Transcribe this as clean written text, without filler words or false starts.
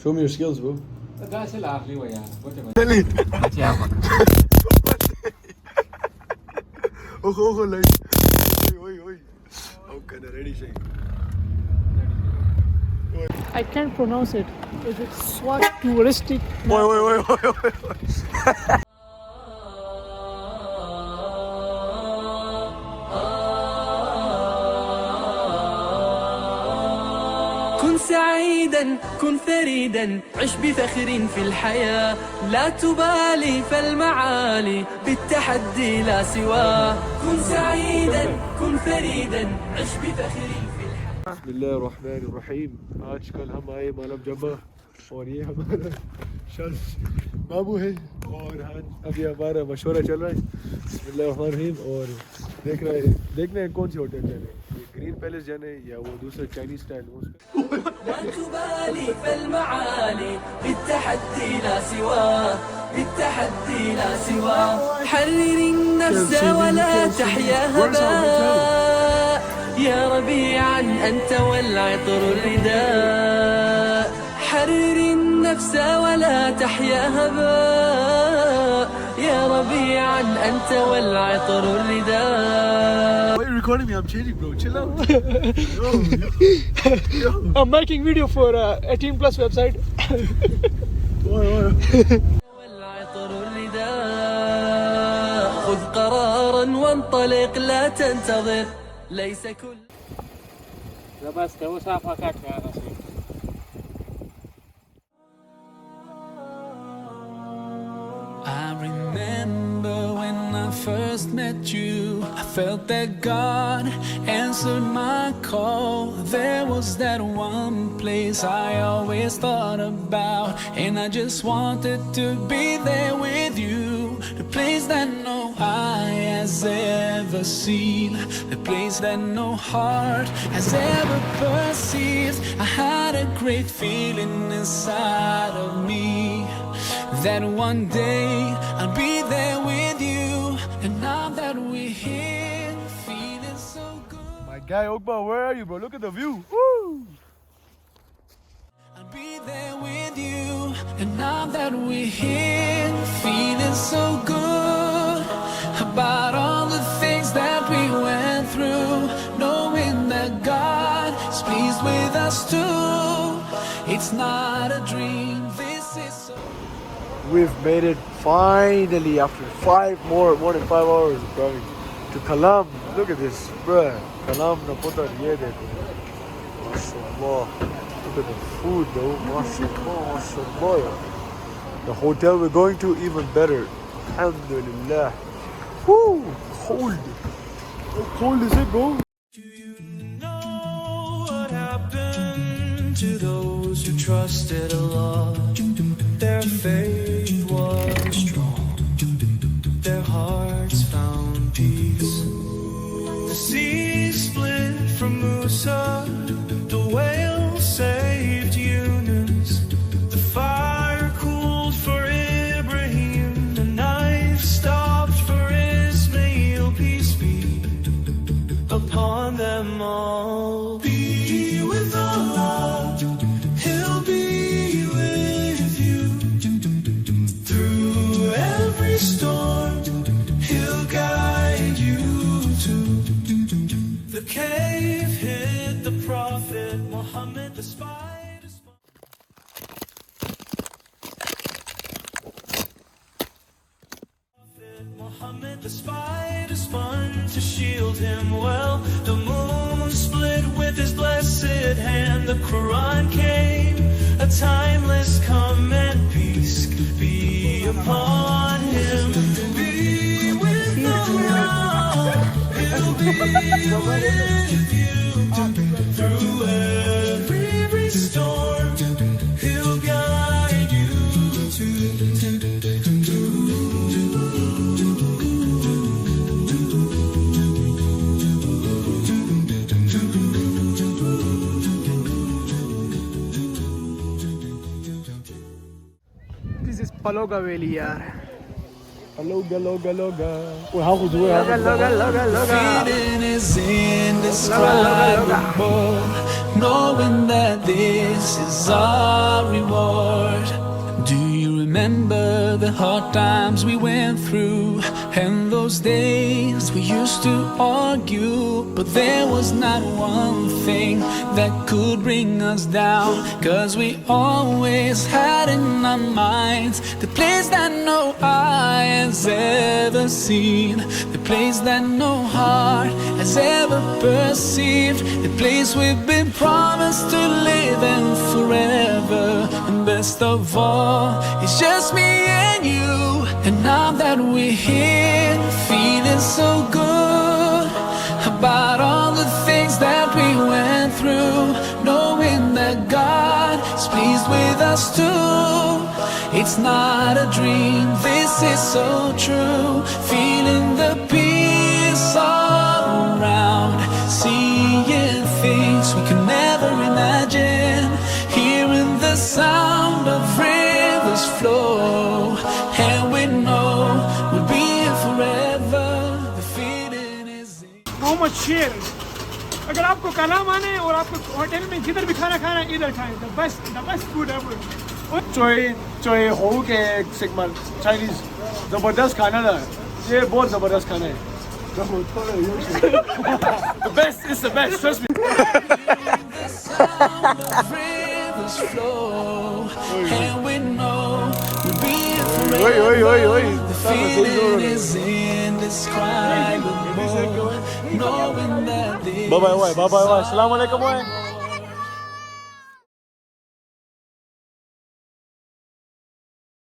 Show me your skills, bro. ده سلعة عقلي ويانا. Delete. Oh, like. Oi. Okay, ready, Shay. I can't pronounce it. Is it Swat touristic? Oi. كن سعيدا كن فريدا عش بفخر في الحياة لا تبالي فالمعالي بالتحدي لا سواه كن سعيدا كن فريدا عش بفخر في الحياة بسم الله الرحمن الرحيم. आज कल हम आए मालम जब्बा और ये हमारा शर्ट बाबू है और अभी हमारा मशवरा चल रहा है बिस्मिल्लाहिर्रहमानिर्रहीम और देखना है कौन सी होटल जाने ये ग्रीन पैलेस जाने या वो दूसरा Chinese style لا تبالي فالمعالي بالتحدي لا سواه بالتحدي لا سواه حرر النفس ولا تحيا هباء يا ربيعا أنت والعطر الرداء حرر النفس ولا تحيا هباء يا ربيعا أنت والعطر الرداء. Why are you recording me? I'm changing, bro. Chill out. Yo. I'm making video for 18 plus website. والعطر الرداء خذ قرارا وانطلق لا تنتظر ليس كل بس که وصافها كاتفة رصيد. I remember when I first met you I felt that God answered my call There was that one place I always thought about And I just wanted to be there with you The place that no eye has ever seen The place that no heart has ever perceived I had a great feeling inside of me That one day I'll be there with you And now that we're here feeling so good My guy Ogba, where are you, bro? Look at the view. Woo! I'll be there with you And now that we're here feeling so good About all the things that we went through Knowing that God is pleased with us too It's not a dream, this is so We've made it finally after more than 5 hours of driving to Kalam. Look at this, bruh. Kalam na puta ye dekho. Mashallah. Look at the food though. Mashallah. The hotel we're going to even better. Alhamdulillah. Woo! Cold. How cold is it, bro? Do you know what happened to those who trusted Allah? Their faith was strong, their hearts found peace. The sea split from Musa, the whale saved Yunus. The fire cooled for Ibrahim, the knife stopped for Ismail. Peace be upon them all. Be with Allah, He'll be with you through every storm. He'll guide you to the cave. Hid the Prophet Muhammad, the spider. Muhammad, the spider spun to shield him well. The moon split with his blessed hand. The Quran came, a timeless comment. Peace be upon him. Be with Allah. He'll be with you through every storm. He'll guide you to This is Paloga Valley, yaar. Loga. Wait, how could you Loga. feeling is indescribable. Knowing that this is our reward. hard times we went through, and those days we used to argue, but there was not one thing that could bring us down, 'cause we always had in our minds the place that no eye has ever seen, the place that no heart has ever perceived, the place we've been promised to live in forever. And best of all, it's just me and you. And now that we're here, feeling so good about all the things that we went through, knowing that God is pleased with us too. It's not a dream, this is so true. Feeling the peace all around, seeing things we could never imagine, hearing the sound of rivers flow, and we know we'll be here forever. The feeling is Mohammad शेर, अगर आपको कलाम आने और आपको hotel में जिधर भी खाना खाना है इधर खाएं, the best food ever. चोई हो के सेगमेंट चाइनीज जबरदस्त खाना है, ये बहुत जबरदस्त खाना है. The best is the best, trust me. the sound of rivers flow, and we know we'll be here forever. The feeling is indescribable, knowing that this Bye bye, assalamu alaikum.